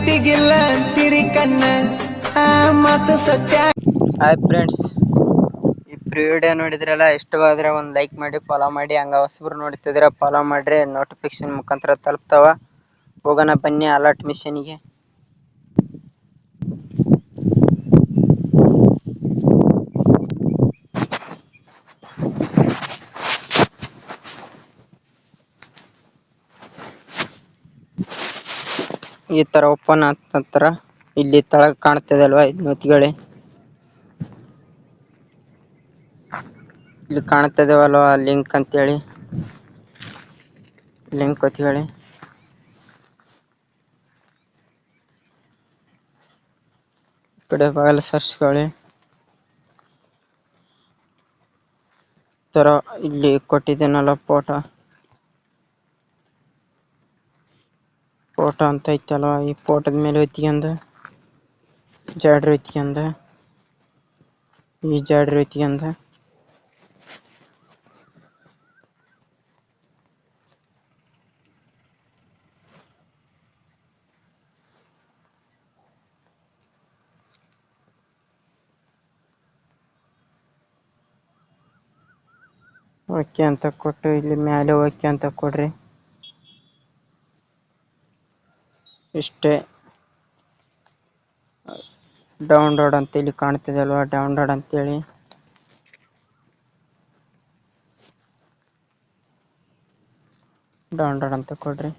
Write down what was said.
ಪ್ರೀತಿಗಿಲ್ಲ ಅಂತೀರಿ ಕಣ್ಣ ಆ ಮಾತು ಸತ್ಯ. ಹಾಯ್ ಫ್ರೆಂಡ್ಸ್, ಈ ವಿಡಿಯೋ ನೋಡಿದ್ರಲ್ಲ, ಇಷ್ಟವಾದ್ರೆ ಒಂದು ಲೈಕ್ ಮಾಡಿ, ಫಾಲೋ ಮಾಡಿ. ಹಂಗ ಹೊಸಬ್ರು ನೋಡ್ತಿದ್ರೆ ಫಾಲೋ ಮಾಡ್ರಿ, ನೋಟಿಫಿಕೇಶನ್ ಮುಖಾಂತರ ತಲುಪ್ತಾವ. ಹೋಗೋಣ ಬನ್ನಿ ಅಲರ್ಟ್ ಮಿಷನ್ಗೆ. ಈ ತರ ಓಪನ್ ಆದ ನಂತರ ಇಲ್ಲಿ ತಳಗ ಕಾಣ್ತದೆ ಅಲ್ವಾ, ಇದು ಒತ್ತಿಕೊಳ್ಳಿ. ಇಲ್ಲಿ ಕಾಣ್ತದೇವಲ್ವಾ ಲಿಂಕ್ ಅಂತೇಳಿ, ಲಿಂಕ್ ಒತ್ತಿಕೊಳ್ಳಿ. ಈ ಕಡೆ ಬಗಲ್ ಸರ್ಚ್ಕೊಳ್ಳಿ. ತರ ಇಲ್ಲಿ ಕೊಟ್ಟಿದ್ದೇನಲ್ಲ ಫೋಟೋ ಅಂತ ಐತಲ್ವಾ, ಈ ಫೋಟೋದ ಮೇಲೆ ಒತ್ತಿಕೊಂಡು ಜಾಡ್ರಿ ಒತ್ತಿಕೊಂಡು ಈ ಜಾಡ್ರಿ ಒತ್ತಿಕೊಂಡು ಓಕೆ ಅಂತ ಕೊಟ್ಟು ಇಲ್ಲಿ ಮೇಲೆ ಓಕೆ ಅಂತ ಕೊಡ್ರಿ. ಇಷ್ಟೇ. ಡೌನ್ಲೋಡ್ ಅಂತ ಇಲ್ಲಿ ಕಾಣ್ತಿದೆ ಅಲ್ವಾ, ಡೌನ್ಲೋಡ್ ಅಂತೇಳಿ ಡೌನ್ಲೋಡ್ ಅಂತ ಕೊಡ್ರಿ.